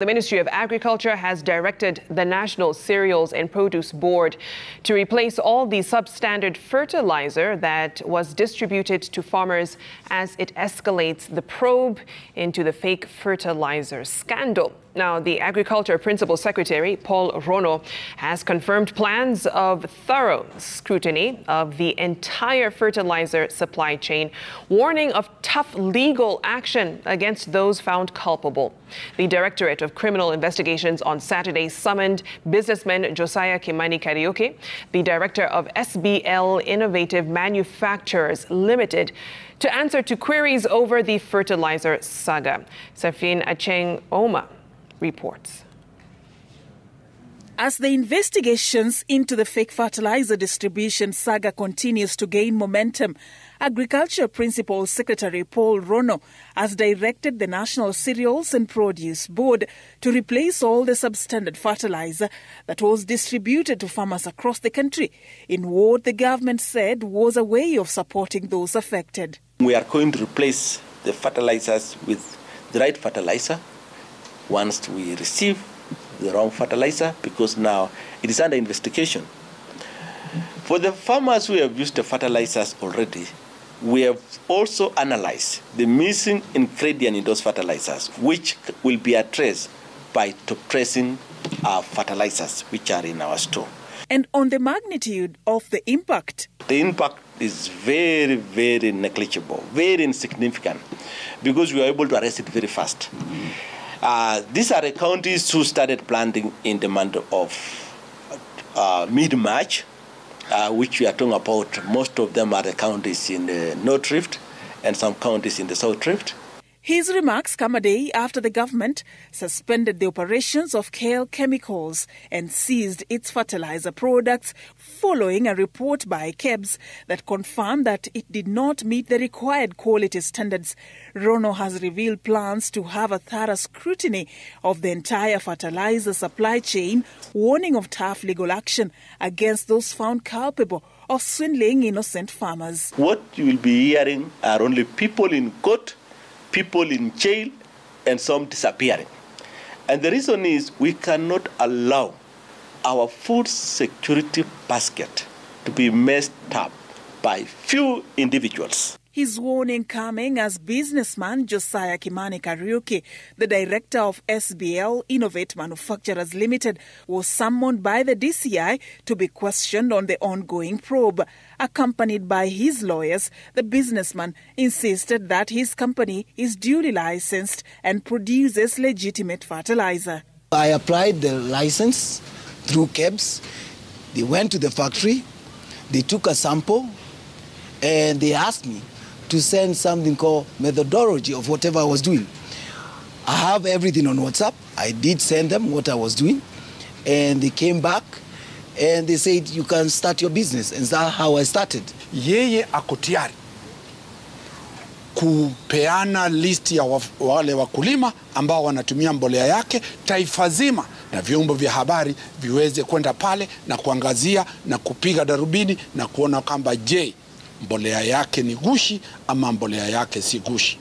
The Ministry of Agriculture has directed the National Cereals and Produce Board to replace all the substandard fertilizer that was distributed to farmers as it escalates the probe into the fake fertilizer scandal. Now, the Agriculture Principal Secretary, Paul Ronoh, has confirmed plans of thorough scrutiny of the entire fertilizer supply chain, warning of tough legal action against those found culpable. The Directorate of Criminal Investigations on Saturday summoned businessman Josiah Kimani Kariuki, the director of SBL Innovative Manufacturers Limited, to answer to queries over the fertilizer saga. Safin Acheng Oma reports. As the investigations into the fake fertilizer distribution saga continues to gain momentum, Agriculture Principal Secretary Paul Ronoh has directed the National Cereals and Produce Board to replace all the substandard fertilizer that was distributed to farmers across the country in what the government said was a way of supporting those affected. We are going to replace the fertilizers with the right fertilizer once we receive the wrong fertilizer, because now it is under investigation. For the farmers who have used the fertilizers already, we have also analyzed the missing ingredient in those fertilizers, which will be addressed by top tracing our fertilizers which are in our store. And on the magnitude of the impact? The impact is very, very negligible, very insignificant, because we are able to arrest it very fast. These are the counties who started planting in the month of mid-March, which we are talking about. Most of them are the counties in the North Rift and some counties in the South Rift. His remarks come a day after the government suspended the operations of KL Chemicals and seized its fertilizer products following a report by KEBS that confirmed that it did not meet the required quality standards. Ronoh has revealed plans to have a thorough scrutiny of the entire fertilizer supply chain, warning of tough legal action against those found culpable of swindling innocent farmers. What you will be hearing are only people in court, people in jail, and some disappearing. And the reason is we cannot allow our food security basket to be messed up by few individuals. His warning coming as businessman Josiah Kimani Kariuki, the director of SBL Innovative Manufacturers Limited, was summoned by the DCI to be questioned on the ongoing probe. Accompanied by his lawyers, the businessman insisted that his company is duly licensed and produces legitimate fertilizer. I applied the license through KEBS. They went to the factory, they took a sample, and they asked me to send something called methodology of whatever I was doing. I have everything on WhatsApp. I did send them what I was doing, and they came back and they said, you can start your business. And that's how I started. Yeye ako tayari kupeana list ya wale wakulima ambao wanatumia mbolea yake taifa zima, na vyombo vya habari viweze kwenda pale na kuangazia na kupiga darubini na kuona kwamba je, mbolea yake ni gushi ama mbolea yake si gushi.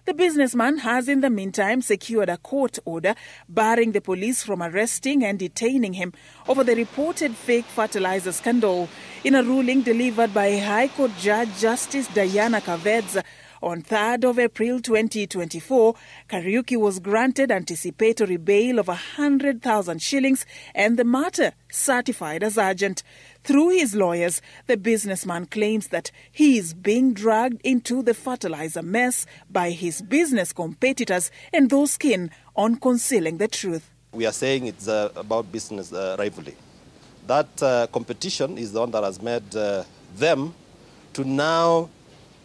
The businessman has in the meantime secured a court order barring the police from arresting and detaining him over the reported fake fertilizer scandal. In a ruling delivered by High Court Judge Justice Diana Kavedza on 3rd of April 2024, Kariuki was granted anticipatory bail of 100,000 shillings and the matter certified as urgent. Through his lawyers, the businessman claims that he is being dragged into the fertilizer mess by his business competitors and those keen on concealing the truth. We are saying it's about business rivalry. That competition is the one that has made them to now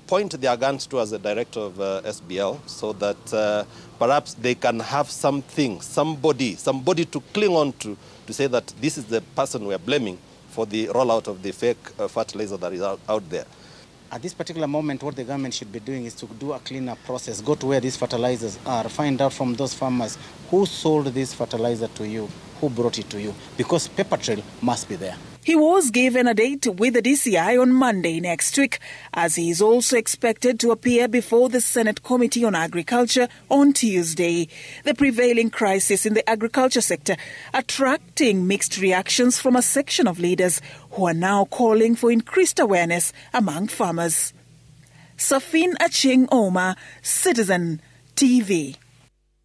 point their guns towards the director of SBL so that perhaps they can have something, somebody to cling on to say that this is the person we are blaming for the rollout of the fake fertilizer that is out there. At this particular moment, what the government should be doing is to do a cleaner process, go to where these fertilizers are, find out from those farmers who sold this fertilizer to you, who brought it to you, because paper trail must be there. He was given a date with the DCI on Monday next week, as he is also expected to appear before the Senate Committee on Agriculture on Tuesday. The prevailing crisis in the agriculture sector attracting mixed reactions from a section of leaders who are now calling for increased awareness among farmers. Safin Aching Oma, Citizen TV.